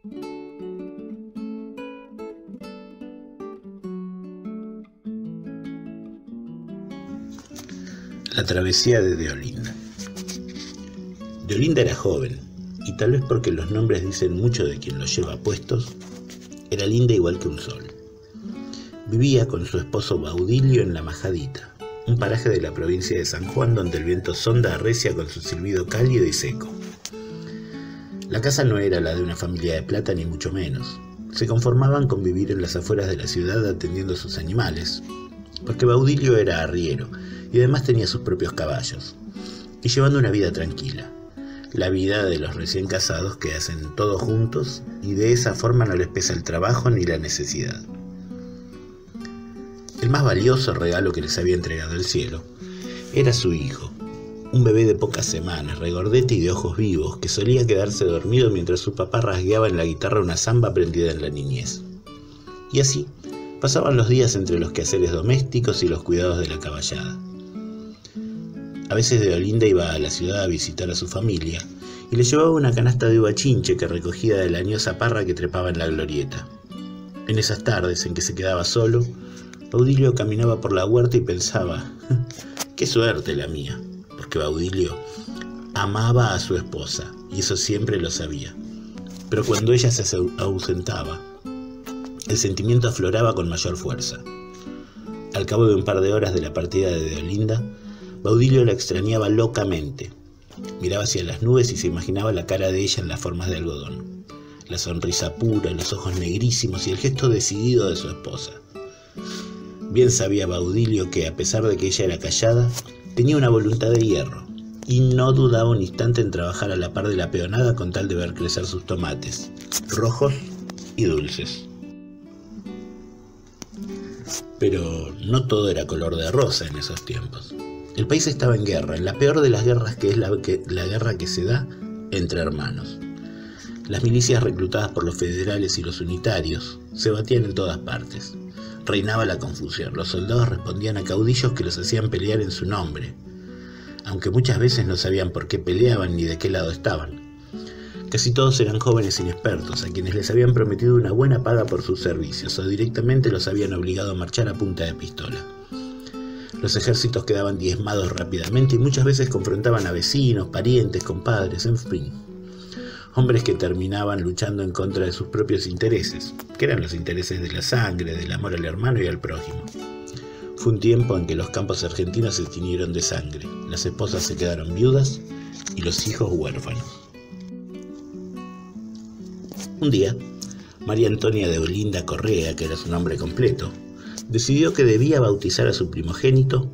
La travesía de Deolinda. Deolinda era joven, y tal vez porque los nombres dicen mucho de quien los lleva puestos, era linda igual que un sol. Vivía con su esposo Baudilio en La Majadita, un paraje de la provincia de San Juan donde el viento sonda arrecia con su silbido cálido y seco. La casa no era la de una familia de plata ni mucho menos. Se conformaban con vivir en las afueras de la ciudad atendiendo a sus animales, porque Baudilio era arriero y además tenía sus propios caballos, y llevando una vida tranquila, la vida de los recién casados que hacen todo juntos y de esa forma no les pesa el trabajo ni la necesidad. El más valioso regalo que les había entregado el cielo era su hijo, un bebé de pocas semanas, regordete y de ojos vivos, que solía quedarse dormido mientras su papá rasgueaba en la guitarra una samba aprendida en la niñez. Y así pasaban los días entre los quehaceres domésticos y los cuidados de la caballada. A veces Deolinda iba a la ciudad a visitar a su familia y le llevaba una canasta de uva chinche que recogía de la añosa parra que trepaba en la glorieta. En esas tardes en que se quedaba solo, Baudilio caminaba por la huerta y pensaba: ¡qué suerte la mía! Porque Baudilio amaba a su esposa, y eso siempre lo sabía. Pero cuando ella se ausentaba, el sentimiento afloraba con mayor fuerza. Al cabo de un par de horas de la partida de Deolinda, Baudilio la extrañaba locamente. Miraba hacia las nubes y se imaginaba la cara de ella en las formas de algodón, la sonrisa pura, los ojos negrísimos y el gesto decidido de su esposa. Bien sabía Baudilio que, a pesar de que ella era callada, tenía una voluntad de hierro, y no dudaba un instante en trabajar a la par de la peonada con tal de ver crecer sus tomates, rojos y dulces. Pero no todo era color de rosa en esos tiempos. El país estaba en guerra, en la peor de las guerras, que es la guerra que se da entre hermanos. Las milicias reclutadas por los federales y los unitarios se batían en todas partes. Reinaba la confusión. Los soldados respondían a caudillos que los hacían pelear en su nombre, aunque muchas veces no sabían por qué peleaban ni de qué lado estaban. Casi todos eran jóvenes inexpertos, a quienes les habían prometido una buena paga por sus servicios, o directamente los habían obligado a marchar a punta de pistola. Los ejércitos quedaban diezmados rápidamente y muchas veces confrontaban a vecinos, parientes, compadres, en fin. Hombres que terminaban luchando en contra de sus propios intereses, que eran los intereses de la sangre, del amor al hermano y al prójimo. Fue un tiempo en que los campos argentinos se tiñeron de sangre, las esposas se quedaron viudas y los hijos huérfanos. Un día, María Antonia Deolinda Correa, que era su nombre completo, decidió que debía bautizar a su primogénito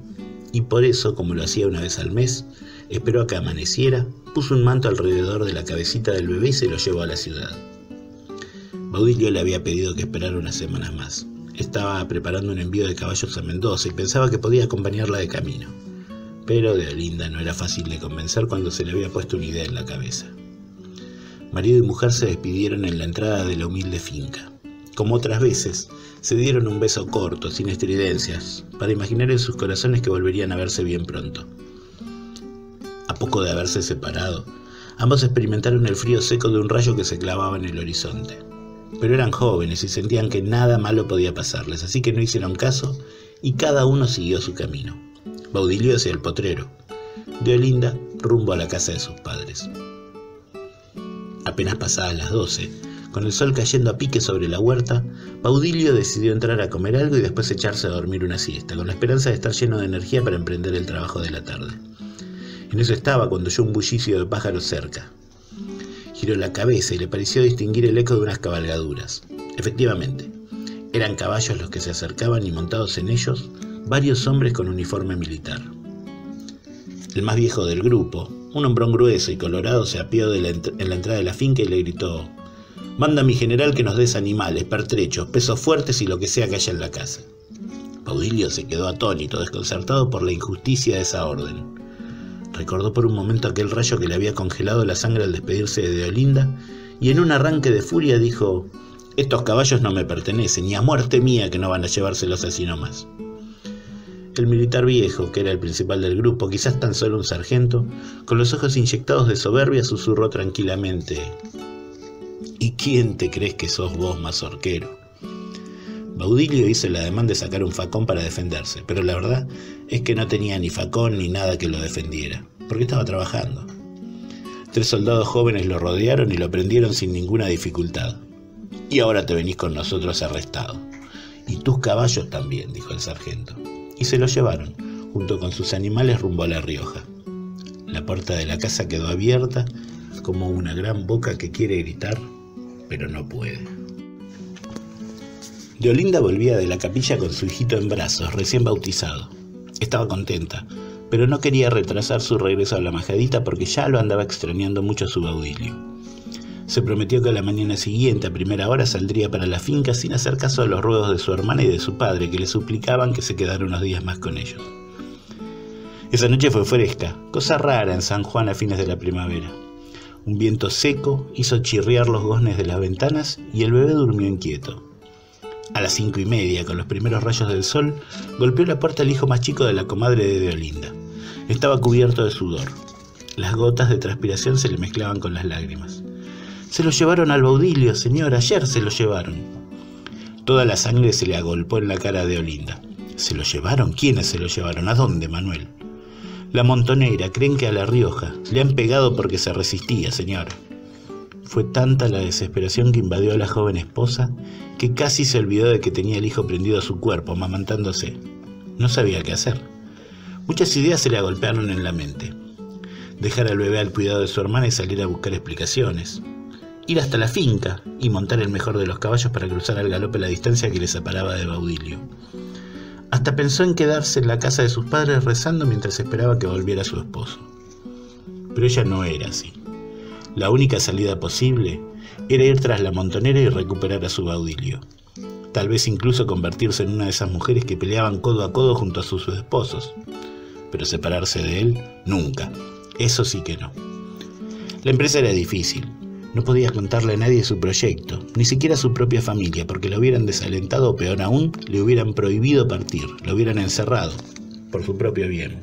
y por eso, como lo hacía una vez al mes, esperó a que amaneciera, puso un manto alrededor de la cabecita del bebé y se lo llevó a la ciudad. Baudilio le había pedido que esperara unas semanas más. Estaba preparando un envío de caballos a Mendoza y pensaba que podía acompañarla de camino. Pero Deolinda no era fácil de convencer cuando se le había puesto una idea en la cabeza. Marido y mujer se despidieron en la entrada de la humilde finca. Como otras veces, se dieron un beso corto, sin estridencias, para imaginar en sus corazones que volverían a verse bien pronto. A poco de haberse separado, ambos experimentaron el frío seco de un rayo que se clavaba en el horizonte. Pero eran jóvenes y sentían que nada malo podía pasarles, así que no hicieron caso y cada uno siguió su camino. Baudilio hacia el potrero, Deolinda rumbo a la casa de sus padres. Apenas pasadas las 12, con el sol cayendo a pique sobre la huerta, Baudilio decidió entrar a comer algo y después echarse a dormir una siesta, con la esperanza de estar lleno de energía para emprender el trabajo de la tarde. En eso estaba cuando oyó un bullicio de pájaros cerca. Giró la cabeza y le pareció distinguir el eco de unas cabalgaduras. Efectivamente, eran caballos los que se acercaban y montados en ellos, varios hombres con uniforme militar. El más viejo del grupo, un hombrón grueso y colorado, se apeó en la entrada de la finca y le gritó: «Manda a mi general que nos des animales, pertrechos, pesos fuertes y lo que sea que haya en la casa». Baudilio se quedó atónito, desconcertado por la injusticia de esa orden. Recordó por un momento aquel rayo que le había congelado la sangre al despedirse de Deolinda y en un arranque de furia dijo: «Estos caballos no me pertenecen y a muerte mía que no van a llevárselos así nomás». El militar viejo, que era el principal del grupo, quizás tan solo un sargento, con los ojos inyectados de soberbia, susurró tranquilamente: ¿Y quién te crees que sos vos, mazorquero? Baudilio hizo el ademán de sacar un facón para defenderse, pero la verdad es que no tenía ni facón ni nada que lo defendiera, porque estaba trabajando. 3 soldados jóvenes lo rodearon y lo prendieron sin ninguna dificultad. Y ahora te venís con nosotros arrestado. Y tus caballos también, dijo el sargento. Y se los llevaron, junto con sus animales, rumbo a La Rioja. La puerta de la casa quedó abierta, como una gran boca que quiere gritar, pero no puede. Deolinda volvía de la capilla con su hijito en brazos, recién bautizado. Estaba contenta, pero no quería retrasar su regreso a la majadita porque ya lo andaba extrañando mucho su Baudilio. Se prometió que a la mañana siguiente, a primera hora, saldría para la finca sin hacer caso a los ruegos de su hermana y de su padre, que le suplicaban que se quedara unos días más con ellos. Esa noche fue fresca, cosa rara en San Juan a fines de la primavera. Un viento seco hizo chirriar los goznes de las ventanas y el bebé durmió inquieto. A las 5:30, con los primeros rayos del sol, golpeó la puerta el hijo más chico de la comadre de Deolinda. Estaba cubierto de sudor. Las gotas de transpiración se le mezclaban con las lágrimas. «Se lo llevaron al Baudilio, señor, ayer se lo llevaron». Toda la sangre se le agolpó en la cara a Deolinda. «¿Se lo llevaron? ¿Quiénes se lo llevaron? ¿A dónde, Manuel?» «La montonera, creen que a La Rioja. Le han pegado porque se resistía, señora». Fue tanta la desesperación que invadió a la joven esposa que casi se olvidó de que tenía el hijo prendido a su cuerpo, amamantándose. No sabía qué hacer. Muchas ideas se le agolpearon en la mente. Dejar al bebé al cuidado de su hermana y salir a buscar explicaciones. Ir hasta la finca y montar el mejor de los caballos para cruzar al galope la distancia que le separaba de Baudilio. Hasta pensó en quedarse en la casa de sus padres rezando mientras esperaba que volviera su esposo. Pero ella no era así. La única salida posible era ir tras la montonera y recuperar a su Baudilio. Tal vez incluso convertirse en una de esas mujeres que peleaban codo a codo junto a sus esposos. Pero separarse de él, nunca. Eso sí que no. La empresa era difícil. No podía contarle a nadie su proyecto, ni siquiera a su propia familia, porque lo hubieran desalentado o peor aún, le hubieran prohibido partir, lo hubieran encerrado, por su propio bien.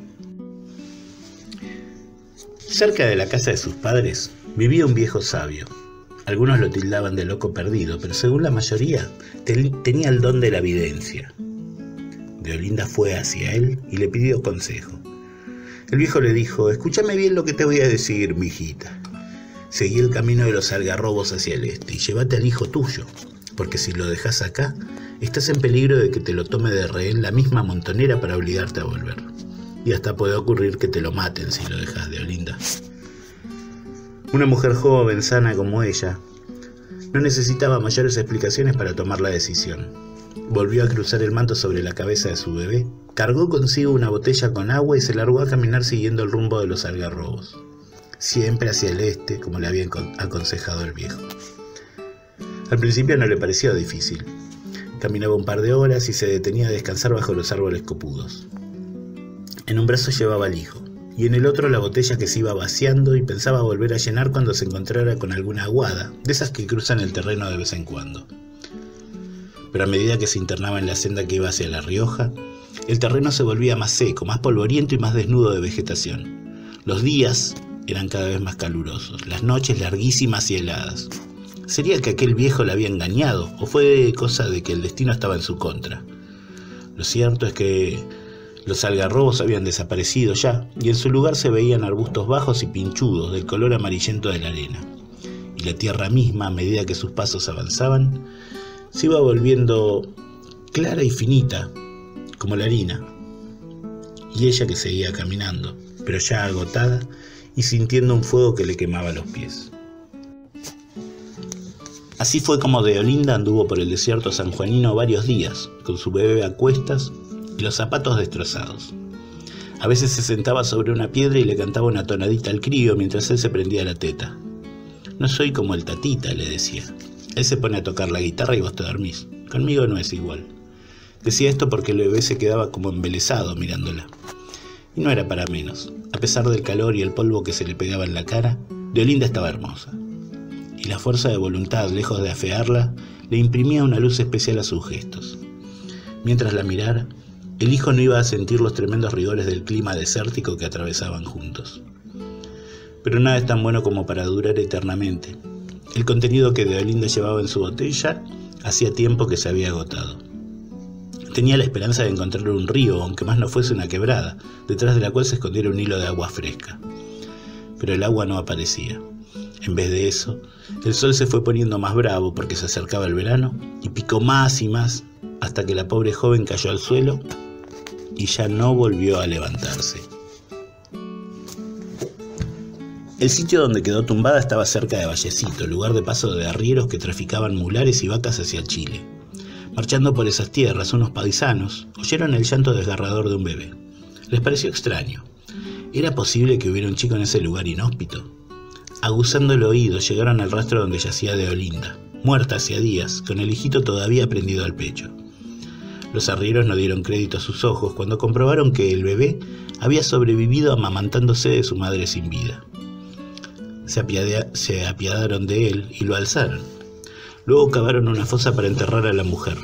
Cerca de la casa de sus padres vivía un viejo sabio. Algunos lo tildaban de loco perdido, pero según la mayoría tenía el don de la videncia. Deolinda fue hacia él y le pidió consejo. El viejo le dijo: «Escúchame bien lo que te voy a decir, mijita. Seguí el camino de los algarrobos hacia el este y llévate al hijo tuyo, porque si lo dejas acá, estás en peligro de que te lo tome de rehén la misma montonera para obligarte a volver. Y hasta puede ocurrir que te lo maten si lo dejas, Deolinda». Una mujer joven, sana como ella, no necesitaba mayores explicaciones para tomar la decisión. Volvió a cruzar el manto sobre la cabeza de su bebé, cargó consigo una botella con agua y se largó a caminar siguiendo el rumbo de los algarrobos, siempre hacia el este, como le había aconsejado el viejo. Al principio no le pareció difícil. Caminaba un par de horas y se detenía a descansar bajo los árboles copudos. En un brazo llevaba al hijo, y en el otro la botella que se iba vaciando y pensaba volver a llenar cuando se encontrara con alguna aguada, de esas que cruzan el terreno de vez en cuando. Pero a medida que se internaba en la senda que iba hacia La Rioja, el terreno se volvía más seco, más polvoriento y más desnudo de vegetación. Los días eran cada vez más calurosos, las noches larguísimas y heladas. ¿Sería que aquel viejo la había engañado o fue cosa de que el destino estaba en su contra? Lo cierto es que los algarrobos habían desaparecido ya, y en su lugar se veían arbustos bajos y pinchudos del color amarillento de la arena. Y la tierra misma, a medida que sus pasos avanzaban, se iba volviendo clara y finita, como la harina. Y ella que seguía caminando, pero ya agotada y sintiendo un fuego que le quemaba los pies. Así fue como Deolinda anduvo por el desierto sanjuanino varios días, con su bebé a cuestas y los zapatos destrozados. A veces se sentaba sobre una piedra y le cantaba una tonadita al crío mientras él se prendía la teta. «No soy como el tatita», le decía. «Él se pone a tocar la guitarra y vos te dormís. Conmigo no es igual». Decía esto porque el bebé se quedaba como embelesado mirándola. Y no era para menos. A pesar del calor y el polvo que se le pegaba en la cara, Deolinda estaba hermosa. Y la fuerza de voluntad, lejos de afearla, le imprimía una luz especial a sus gestos. Mientras la mirara, el hijo no iba a sentir los tremendos rigores del clima desértico que atravesaban juntos. Pero nada es tan bueno como para durar eternamente. El contenido que Deolinda llevaba en su botella hacía tiempo que se había agotado. Tenía la esperanza de encontrar un río, aunque más no fuese una quebrada, detrás de la cual se escondiera un hilo de agua fresca. Pero el agua no aparecía. En vez de eso, el sol se fue poniendo más bravo porque se acercaba el verano y picó más y más hasta que la pobre joven cayó al suelo y ya no volvió a levantarse. El sitio donde quedó tumbada estaba cerca de Vallecito, lugar de paso de arrieros que traficaban mulares y vacas hacia Chile. Marchando por esas tierras, unos paisanos oyeron el llanto desgarrador de un bebé. Les pareció extraño. ¿Era posible que hubiera un chico en ese lugar inhóspito? Aguzando el oído, llegaron al rastro donde yacía Deolinda, muerta hacía días, con el hijito todavía prendido al pecho. Los arrieros no dieron crédito a sus ojos cuando comprobaron que el bebé había sobrevivido amamantándose de su madre sin vida. Se apiadaron de él y lo alzaron. Luego cavaron una fosa para enterrar a la mujer.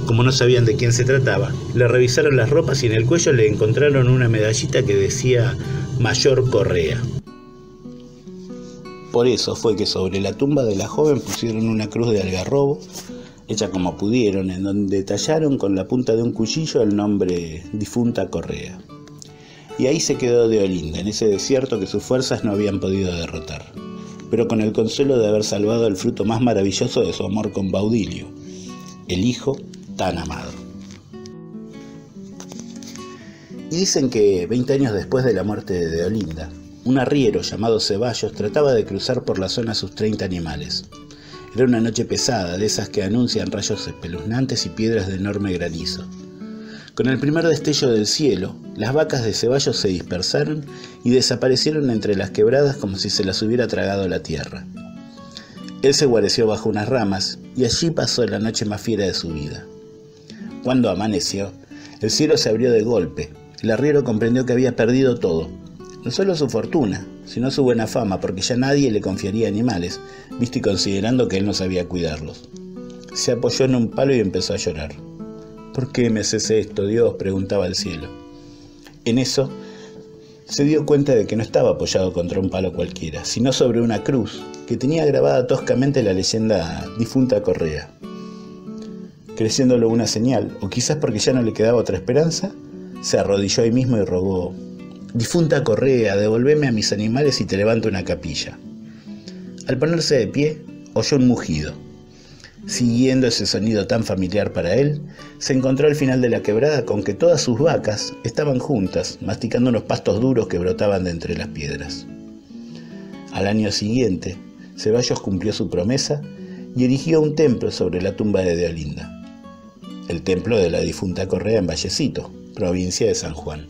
Como no sabían de quién se trataba, le revisaron las ropas y en el cuello le encontraron una medallita que decía Mayor Correa. Por eso fue que sobre la tumba de la joven pusieron una cruz de algarrobo, hecha como pudieron, en donde tallaron con la punta de un cuchillo el nombre Difunta Correa. Y ahí se quedó Deolinda, en ese desierto que sus fuerzas no habían podido derrotar, pero con el consuelo de haber salvado el fruto más maravilloso de su amor con Baudilio, el hijo tan amado. Y dicen que 20 años después de la muerte de Deolinda, un arriero llamado Ceballos trataba de cruzar por la zona sus 30 animales. Era una noche pesada, de esas que anuncian rayos espeluznantes y piedras de enorme granizo. Con el primer destello del cielo, las vacas de Ceballos se dispersaron y desaparecieron entre las quebradas como si se las hubiera tragado la tierra. Él se guareció bajo unas ramas y allí pasó la noche más fiera de su vida. Cuando amaneció, el cielo se abrió de golpe. El arriero comprendió que había perdido todo, no solo su fortuna, sino su buena fama, porque ya nadie le confiaría animales, visto y considerando que él no sabía cuidarlos. Se apoyó en un palo y empezó a llorar. ¿Por qué me haces esto, Dios?, preguntaba el cielo. En eso, se dio cuenta de que no estaba apoyado contra un palo cualquiera, sino sobre una cruz que tenía grabada toscamente la leyenda Difunta Correa. Creyéndolo una señal, o quizás porque ya no le quedaba otra esperanza, se arrodilló ahí mismo y rogó: Difunta Correa, devolveme a mis animales y te levanto una capilla. Al ponerse de pie, oyó un mugido. Siguiendo ese sonido tan familiar para él, se encontró al final de la quebrada con que todas sus vacas estaban juntas, masticando unos pastos duros que brotaban de entre las piedras. Al año siguiente, Ceballos cumplió su promesa y erigió un templo sobre la tumba de Deolinda, el templo de la Difunta Correa en Vallecito, provincia de San Juan.